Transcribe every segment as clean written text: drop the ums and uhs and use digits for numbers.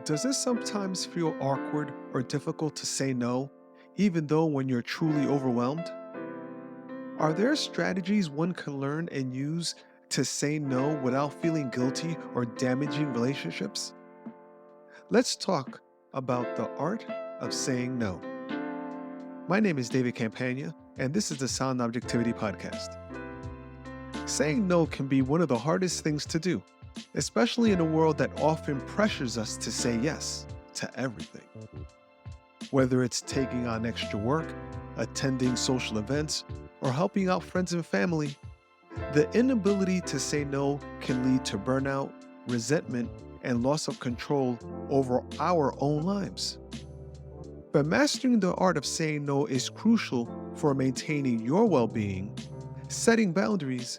Does it sometimes feel awkward or difficult to say no, even though when you're truly overwhelmed? Are there strategies one can learn and use to say no without feeling guilty or damaging relationships? Let's talk about the art of saying no. My name is David Campaña, and this is the Sound Objectivity Podcast. Saying no can be one of the hardest things to do, especially in a world that often pressures us to say yes to everything. Whether it's taking on extra work, attending social events, or helping out friends and family, the inability to say no can lead to burnout, resentment, and loss of control over our own lives. But mastering the art of saying no is crucial for maintaining your well-being, setting boundaries,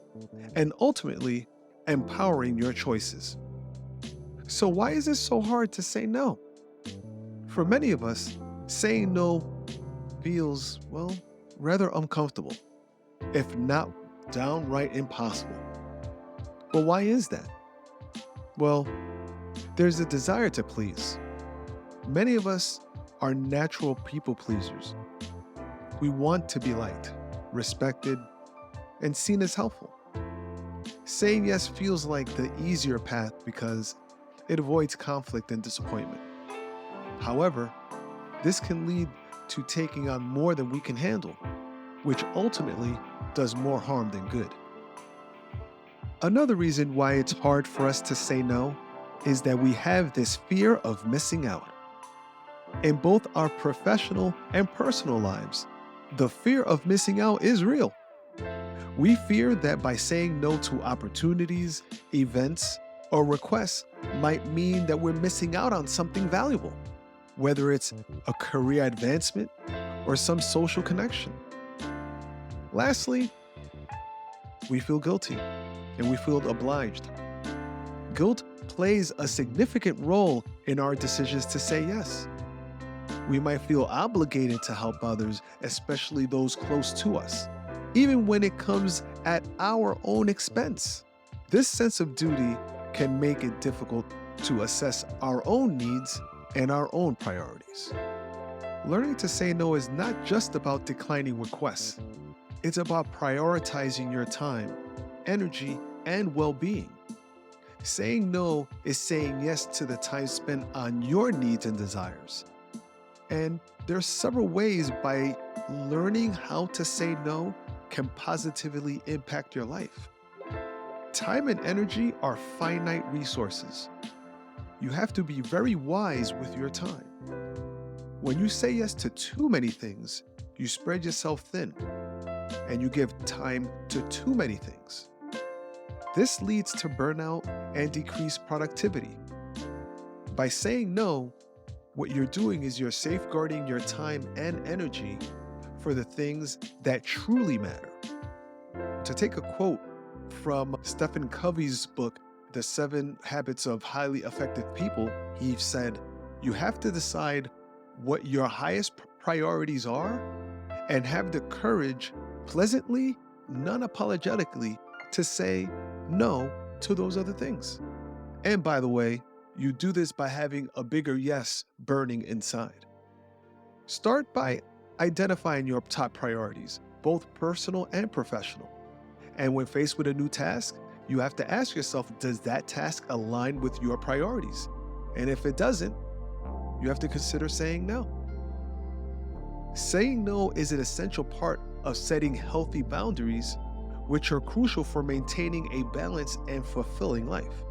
and ultimately empowering your choices. So why is it so hard to say no? For many of us, saying no feels, rather uncomfortable, if not downright impossible. But why is that? Well, there's a desire to please. Many of us are natural people pleasers. We want to be liked, respected, and seen as helpful. Saying yes feels like the easier path because it avoids conflict and disappointment. However, this can lead to taking on more than we can handle, which ultimately does more harm than good. Another reason why it's hard for us to say no is that we have this fear of missing out. In both our professional and personal lives, the fear of missing out is real. We fear that by saying no to opportunities, events, or requests might mean that we're missing out on something valuable, whether it's a career advancement or some social connection. Lastly, we feel guilty and we feel obliged. Guilt plays a significant role in our decisions to say yes. We might feel obligated to help others, especially those close to us, even when it comes at our own expense. This sense of duty can make it difficult to assess our own needs and our own priorities. Learning to say no is not just about declining requests. It's about prioritizing your time, energy, and well-being. Saying no is saying yes to the time spent on your needs and desires. And there are several ways by learning how to say no can positively impact your life. Time and energy are finite resources. You have to be very wise with your time. When you say yes to too many things, you spread yourself thin, and you give time to too many things. This leads to burnout and decreased productivity. By saying no, what you're doing is you're safeguarding your time and energy for the things that truly matter. To take a quote from Stephen Covey's book, The 7 Habits of Highly Effective People, he said, you have to decide what your highest priorities are and have the courage, pleasantly, non-apologetically, to say no to those other things. And by the way, you do this by having a bigger yes burning inside. Start by identifying your top priorities, both personal and professional. And when faced with a new task, you have to ask yourself, does that task align with your priorities? And if it doesn't, you have to consider saying no. Saying no is an essential part of setting healthy boundaries, which are crucial for maintaining a balanced and fulfilling life.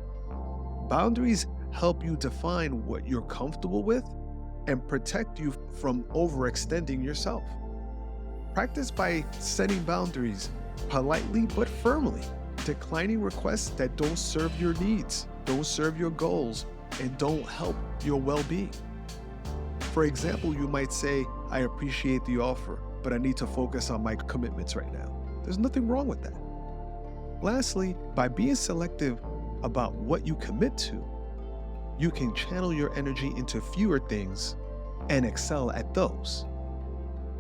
Boundaries help you define what you're comfortable with and protect you from overextending yourself. Practice by setting boundaries politely but firmly, declining requests that don't serve your needs, don't serve your goals, and don't help your well-being. For example, you might say, I appreciate the offer, but I need to focus on my commitments right now. There's nothing wrong with that. Lastly, by being selective about what you commit to, you can channel your energy into fewer things and excel at those.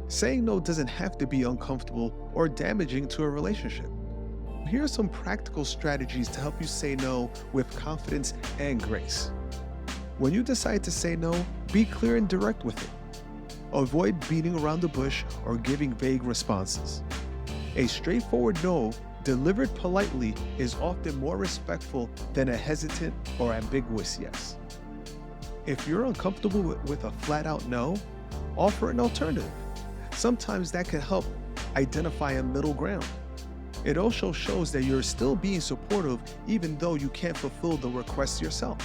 Saying no doesn't have to be uncomfortable or damaging to a relationship. Here are some practical strategies to help you say no with confidence and grace. When you decide to say no, be clear and direct with it. Avoid beating around the bush or giving vague responses. A straightforward no, delivered politely, is often more respectful than a hesitant or ambiguous yes. If you're uncomfortable with a flat-out no, offer an alternative. Sometimes that can help identify a middle ground. It also shows that you're still being supportive even though you can't fulfill the request yourself.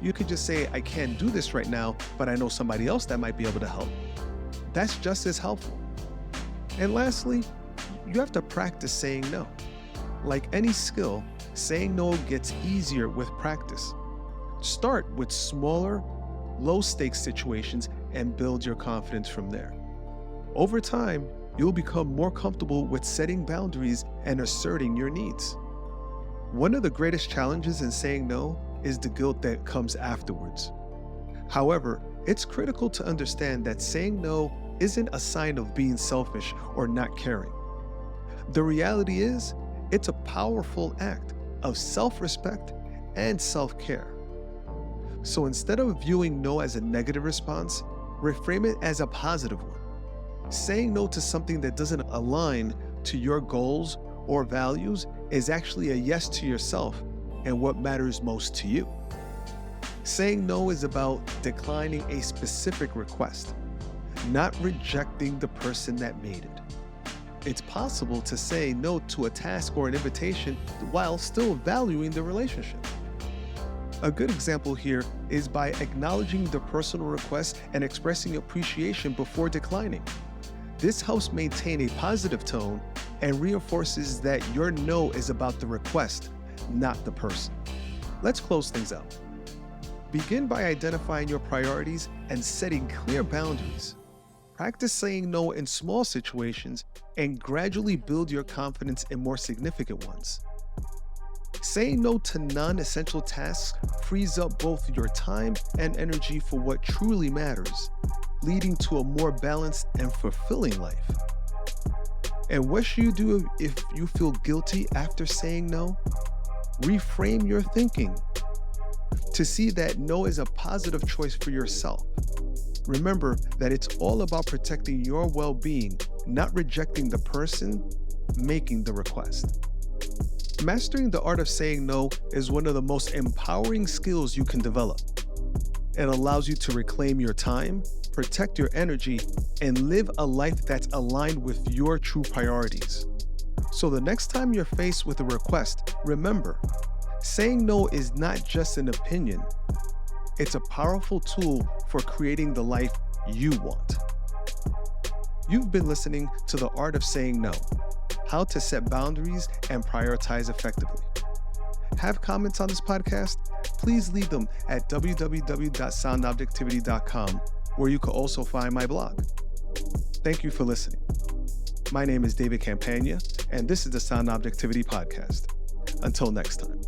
You could just say, I can't do this right now, but I know somebody else that might be able to help. That's just as helpful. And lastly, you have to practice saying no. Like any skill, saying no gets easier with practice. Start with smaller, low-stakes situations and build your confidence from there. Over time, you'll become more comfortable with setting boundaries and asserting your needs. One of the greatest challenges in saying no is the guilt that comes afterwards. However, it's critical to understand that saying no isn't a sign of being selfish or not caring. The reality is, it's a powerful act of self-respect and self-care. So instead of viewing no as a negative response, reframe it as a positive one. Saying no to something that doesn't align to your goals or values is actually a yes to yourself and what matters most to you. Saying no is about declining a specific request, not rejecting the person that made it. It's possible to say no to a task or an invitation while still valuing the relationship. A good example here is by acknowledging the personal request and expressing appreciation before declining. This helps maintain a positive tone and reinforces that your no is about the request, not the person. Let's close things out. Begin by identifying your priorities and setting clear boundaries. Practice saying no in small situations and gradually build your confidence in more significant ones. Saying no to non-essential tasks frees up both your time and energy for what truly matters, leading to a more balanced and fulfilling life. And what should you do if you feel guilty after saying no? Reframe your thinking to see that no is a positive choice for yourself. Remember that it's all about protecting your well-being, not rejecting the person making the request. Mastering the art of saying no is one of the most empowering skills you can develop. It allows you to reclaim your time, protect your energy, and live a life that's aligned with your true priorities. So the next time you're faced with a request, remember, saying no is not just an opinion. It's a powerful tool for creating the life you want. You've been listening to The Art of Saying No, how to set boundaries and prioritize effectively. Have comments on this podcast? Please leave them at www.soundobjectivity.com, where you can also find my blog. Thank you for listening. My name is David Campaña, and this is the Sound Objectivity Podcast. Until next time.